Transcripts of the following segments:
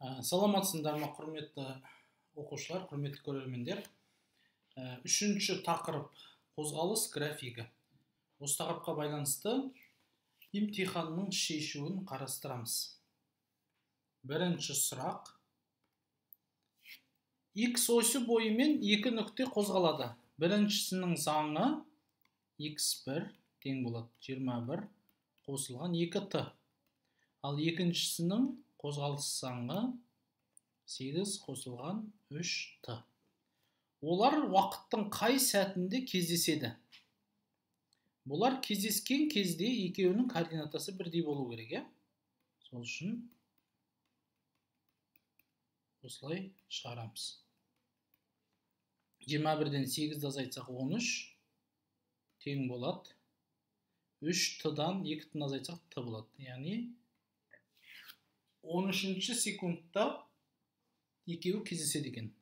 Саламатсыздар ма, құрметті оқушылар, құрметті көрермендер. Үшінші тақырып қозғалыс графигі. Осы тақырыпқа байланысты емтиханның шешуін қарастырамыз. Бірінші сұрақ. X осі бойымен екі нүкте қозғалады. Біріншісінің заңы x1 тең болады 21 қосылған 2t. Ал екіншісінің қозғалыс заңы 8 қосылған 3t. Олар уақыттың қай сәтінде кездеседі? Бұлар кездескен кезде екеуінің координатасы бірдей болу керек, Сол үшін осылай шығарамыз. 21-ден 8-ді азайтсақ 13 тең болады. 3t-дан 2-тін азайтсақ t болады. Яғни 13-ші секундта екеуі кездеседі екен.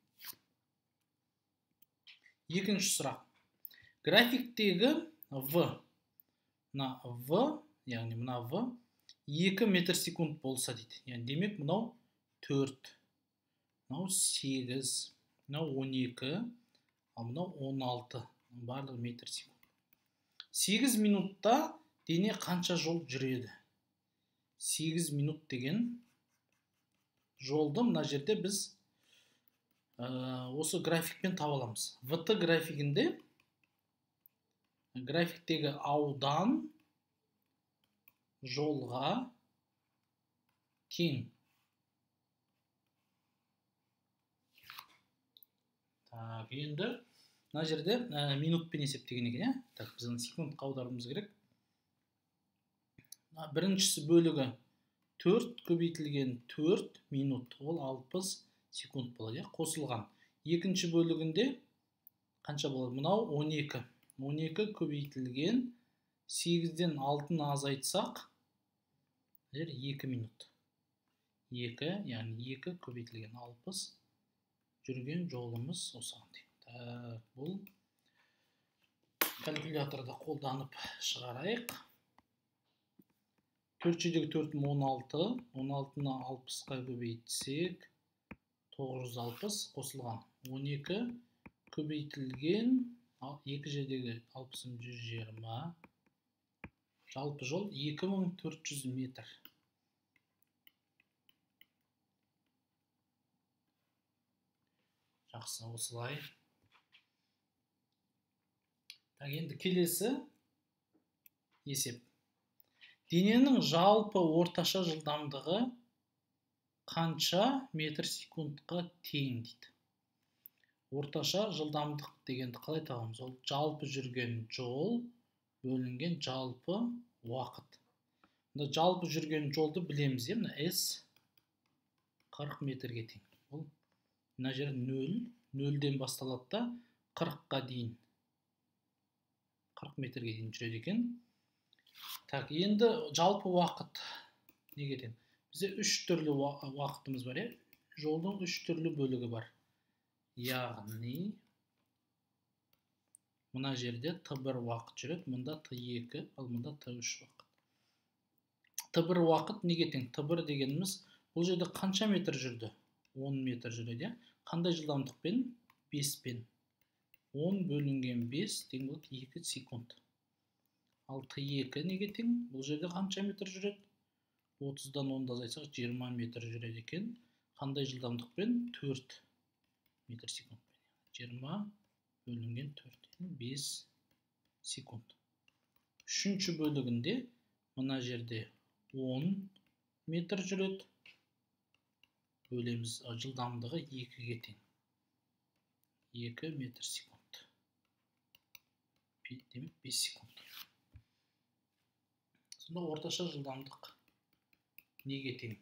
Екінші сұрақ. Графиктегі v, яғни мына v 2 метр секунд болса дейді. Яғни демек мынау 4, мынау 8, мынау 12, ал мынау 16, барлығы метр секунд. 8 минутта дене қанша жол жүреді? 8 минут деген жолды мына жерде біз осы графикпен таба аламыз. VT графигінде графиктегі аудан жолға тең. Енді мына жерде минутпен есептеген екен, біздің секундқа аударуымыз керек. Біріншісі бөлігі 4 көбейтілген 4 минут, ол 60 секунд болады, қосылған. Екінші бөлігінде қанша болады? Мынау 12. 12 көбейтілген 8-ден 6-ны азайтсақ 2 минут. 2, яғни 2 көбейтілген 60 жүрген жолымыз осыған тең. Бұл калькуляторда қолданып шығарайық. 4-дегі 4 16, 16-ны 60-қа көбейтсек 960 қосылған. 12 көбейтілген 2-дегі 60 120. Жалпы жол 2400 метр. Жақсы, осылай. Енді келесі есеп. Дененің жалпы орташа жылдамдығы қанша метр секундқа тең дейді. Орташа жылдамдық дегенді қалай табамыз? Ол жалпы жүрген жол бөлінген жалпы уақыт. Жалпы жүрген жолды білеміз, S 40 метрге тең. Ол мына жер 0, 0-ден басталады да 40-қа дейін. 40 метрге дейін жүреді екен. Енді жалпы уақыт неге тең? Бізде 3 түрлі уақытымыз бар, Жолдың 3 түрлі бөлігі бар. Яғни мына жерде T1 уақыт жүреді, мұнда T2, ал мұнда T3 уақыт. T1 уақыт неге тең? T1 дегеніміз бұл жерде қанша метр жүрді? 10 метр жүреді. Қандай жылдамдықпен? 5-пен. 10 бөлінген 5 тең болады 2 секунд. Ал T2 неге тең? Бұл жерде қанша метр жүреді? 30-дан 10-ды азайтсақ 20 метр жүреді екен. Қандай жылдамдықпен? 4 метр секунд. 20 бөлінген 4, 5 секунд. Үшінші бөлігінде мына жерде 10 метр жүреді. Бөлеміз, жылдамдығы 2-ге тең. 2 метр секунд. Демек 5 секунд. Сонда орташа жылдамдық неге тең?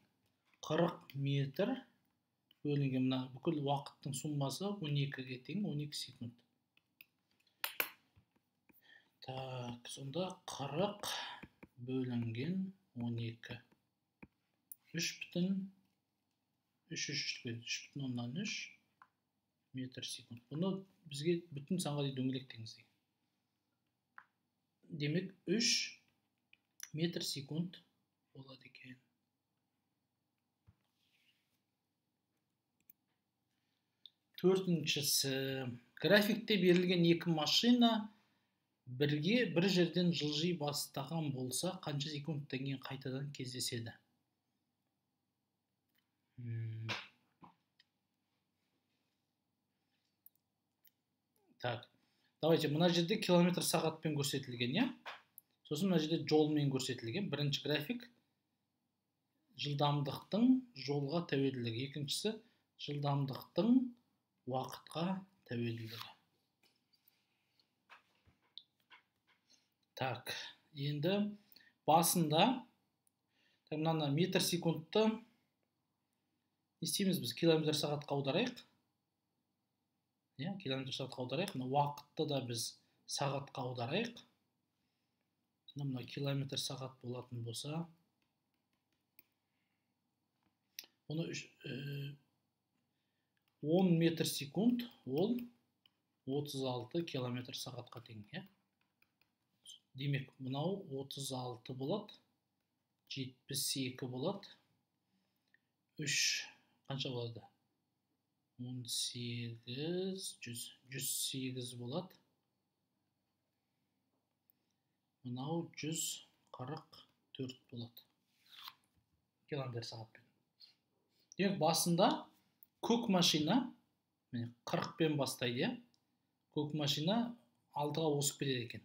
40 метр бөлінген мына бүкіл уақыттың суммасы 12-ге тең, 12 секунд. Сонда 40 бөлінген 12. 3,3 метр секунд. Бұны бізге бүтін санға дейін дөңгелектеңіз. Демек 3 метр секунд болады екен. Төртіншісі, графикте берілген екі машина бірге бір жерден жылжи бастаған болса, қанша секундтан кейін қайтадан кездеседі? Так, давайте, мына жерде километр сағатпен көрсетілген, я? Сосын мына жерде жолмен көрсетілген. Бірінші график жылдамдықтың жолға тәуелділігі. Екіншісі жылдамдықтың уақытқа тәуелділігі. Так, енді басында мынаны метр секундты не істейміз біз? Километр сағатқа аударайық. Километр сағатқа аударайық. Уақытты да біз сағатқа аударайық. Мына километр сағат болатын болса, оны 10 метр секунд ол 36 километр сағатқа тең. Демек, мынау 36 болады, 72 болады, 3 қанша болады? 18, 108 болады. Мынау 144 болады. Километр сағатпен. Демек, басында көк машина 40-пен бастайды. Көк машина алдыға осып кетеді екен.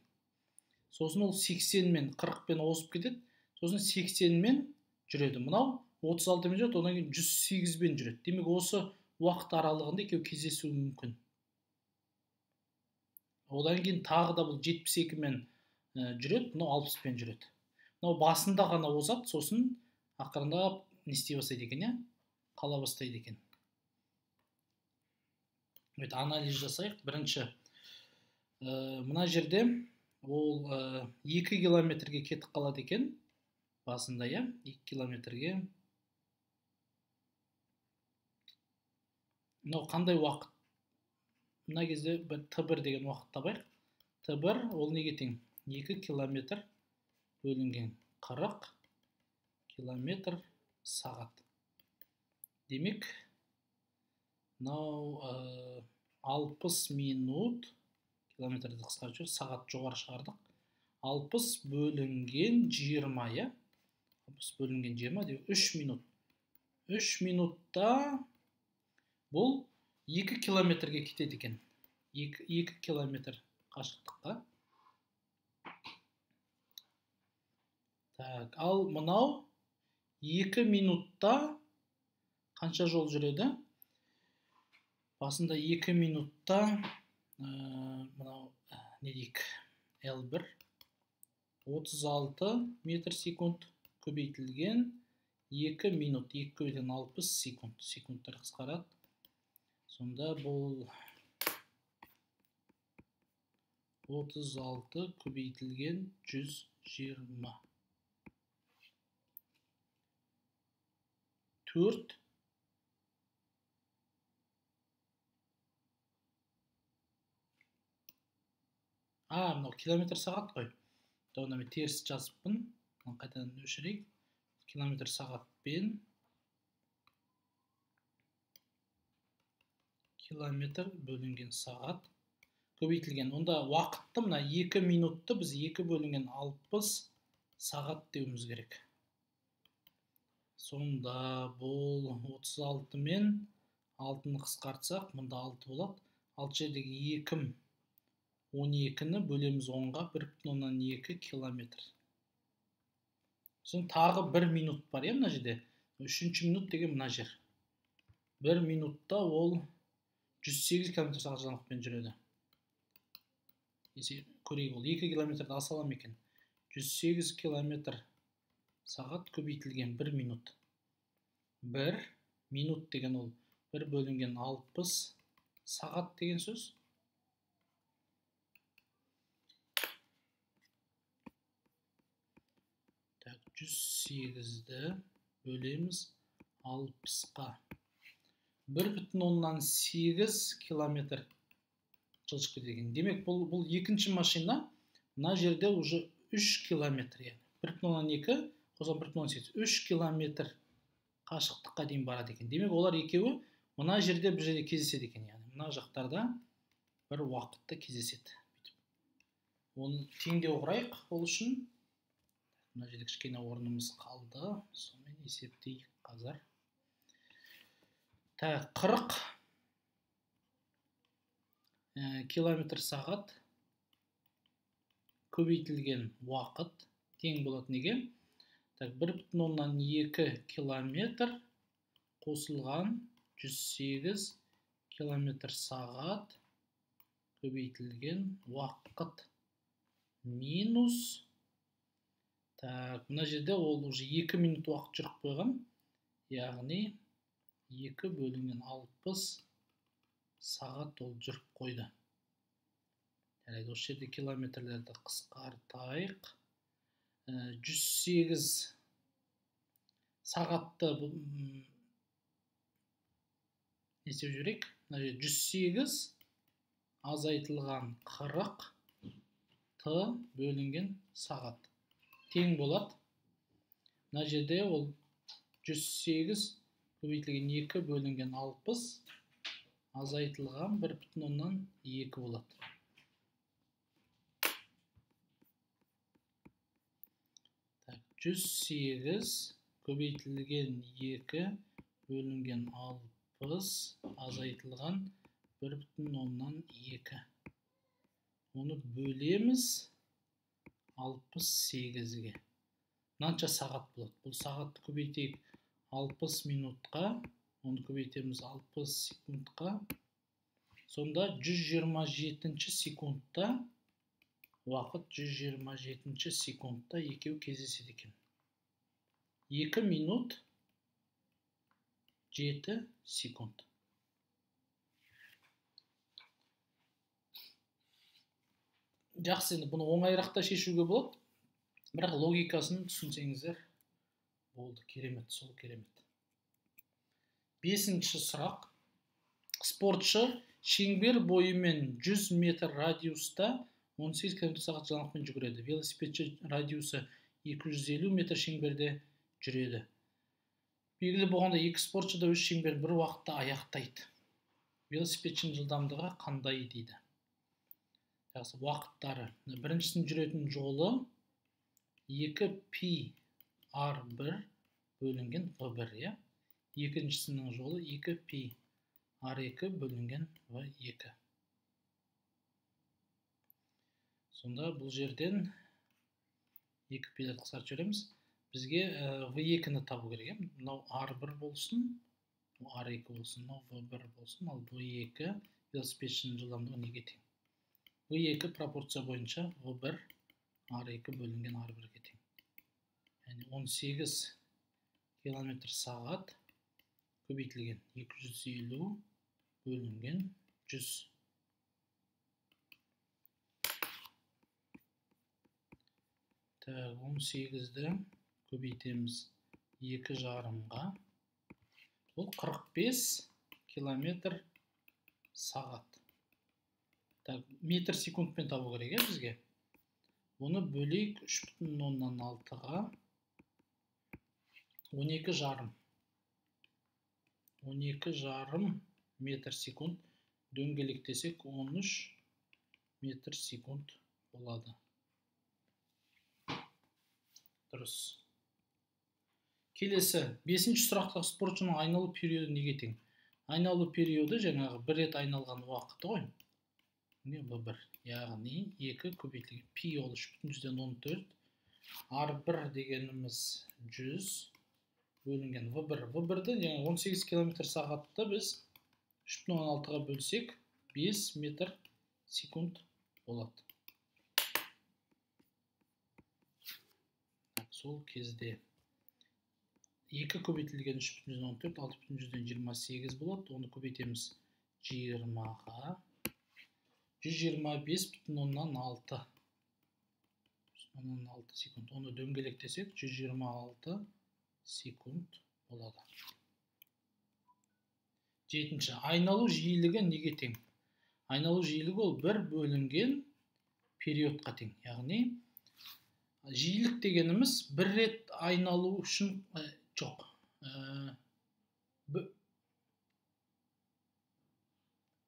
Сосын ол 80-мен 40-пен осып кетеді. Сосын 80-мен жүреді. Мынау 36-мен жүреді, одан кейін 108-бен жүреді. Демек, осы уақыт аралығында екеуі кездесуі мүмкін. Одан кейін тағы да бұл 72-мен жүреді, мынау 60-пен жүреді. Мынау басында ғана озады, сосын ақырындап не істей бастайды екен, қала бастайды екен. Анализ жасайық. Бірінші, мына жерде ол 2 километрге кетіп қалады екен. Басында, 2 километрге. Мынау қандай уақыт? Мына кезде бір Т1 деген уақыт табайық. Т1 ол неге тең? 2 километр бөлінген 40 километр сағат. Демек, мынау 60 минут, километрді қысқартып жүріп, сағат жоғары шығардық. 60 бөлінген 20, 60 бөлінген 20, 3 минут. 3 минутта бұл 2 километрге кетеді екен. 2 километр қашықтыққа. Так, ал мынау 2 минутта қанша жол жүреді? Басында 2 минутта, мынау не дейік, L1, 36 метр секунд көбейтілген 2 минут, 2 көбейтілген 60 секунд, секундтар қысқарады. Сонда бұл 36 көбейтілген 120. 4 мынау километр сағат қой. Онда мен теріс жазыппын. Қайтадан өшірейік. Километр сағатпен километр бөлінген сағат көбейтілген. Онда уақытты мына 2 минутты біз 2 бөлінген 60 сағат деуіміз керек. Сонда бұл 36 мен 6-ны қысқартсақ, мұнда 6 болады. 6 жердегі 2 12-ні бөлеміз 10-ға, 1,2 километр. Сосын тағы 1 минут бар, мына жерде. 3-ші минут деген мына жер. 1 минутта ол 108 км сағат жылдамдықпен жүреді. Көрейік, ол 2 километрді асалам екен. 108 км сағат көбейтілген 1 минут. 1 минут деген ол 1 бөлінген 60 сағат деген сөз. Так, 108-ді бөлеміз 60-қа. 1,8 километр жылжып кетеді. Демек, бұл екінші машина, мына жерде уже 3 километр. 1,2 қосқан 1,8, 3 километр қашықтыққа дейін барады екен. Демек, олар екеуі Мына жерде бір жерде кездеседі екен, яғни мына жақтарда бір уақытта кездеседі. Оны теңдеу құрайық ол үшін. Мына жерде кішкене орнымыз қалды. Сонымен есептейік қазір. 40 километр сағат көбейтілген уақыт тең болады неге? 1,2 километр қосылған 108 километр сағат көбейтілген уақыт минус. Мына жерде ол уже 2 минут уақыт жүріп қойған. Яғни 2 бөлінген 60 сағат ол жүріп қойды. Осы жерде километрлерді қысқартайық. 108 сағатты не істеп жіберейік? 108 азайтылған 40 т бөлінген сағат тең болады. Мына жерде ол 108 көбейтілген 2 бөлінген 60 азайтылған 1,2 болады. 108 көбейтілген 2 бөлінген 60 азайтылған 1,2. Оны бөлеміз 68-ге. Мынанша сағат болады. Бұл сағатты көбейтейік 60 минутқа. Оны көбейтеміз 60 секундқа. Сонда 127 секундта уақыт 127 секундта екеу кездеседі екен. 2 минут 7 секунд. Жақсы, енді бұны оңайрақта шешуге болады. Бірақ логикасын түсінсеңіздер болды, керемет, сол керемет. 5-ші сұрақ. Спортшы шеңбер бойымен 100 метр радиуста 18 км сағат жылдамдықпен жүгіреді. Велосипедші радиусы 250 метр шеңберде жүреді. Белгілі болғанда екі спортшы да өз шеңберін бір уақытта аяқтайды. Велосипедшінің жылдамдығы қандай дейді? Жақсы, уақыттары. Біріншісінің жүретін жолы 2πr1 бөлінген v1, екіншісінің жолы 2πr2 бөлінген v2. Сонда бұл жерден 2π-ді қысқартып жібереміз. Бізге v2-ні табу керек. Мынау r1 болсын, r2 болсын, мынау v1 болсын, ал v2 велосипедшінің жылдамдығы неге тең? v2 пропорция бойынша v1 r2 бөлінген r1-ге тең. Яғни 18 км сағат көбейтілген 250 бөлінген 100. 18-ді көбейтеміз 2,5-ға. Ол 45 км сағат. Метр секундпен табу керек бізге. Оны бөлейік 3,6-ға. 12,5. 12,5 метр секунд. Дөңгелектесек 13 метр секунд болады. Дұрыс. Келесі, 5-ші сұрақтағы спортшының айналу периоды неге тең? Айналу периоды жаңағы бір рет айналған уақыты ғой. V1, яғни 2 көбейтілген π ол 3,14. R1 дегеніміз 100 бөлінген V1. V1-ді 18 км сағатты біз 3,6-ға бөлсек 5 метр секунд болады. Сол кезде 2 көбейтілген 3,14, 6,28 болады. Оны көбейтеміз 20-ға. 125,6 секунд. Оны дөңгелектесек 126 секунд болады. 7-ші. Айналу жиілігі неге тең? Айналу жиілігі ол бір бөлінген периодқа тең. Яғни жиілік дегеніміз бір рет айналу үшін жоқ.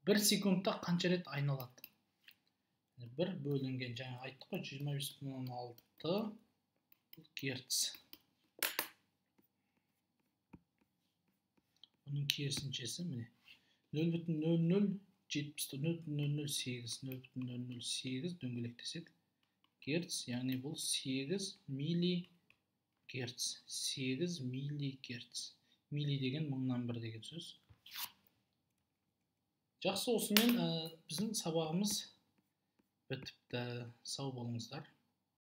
1 секундта қанша рет айналады? 1 бөлінген, жаңа айттық қой, 25/6 герц. Оның керісіншесі міне 0,0008 дөңгелектесек герц, яғни бұл 8 миллигерц. 8 миллигерц. Милли деген 1000-1 деген сөз. Жақсы, осымен біздің сабағымыз бітіпті. Сау болыңыздар.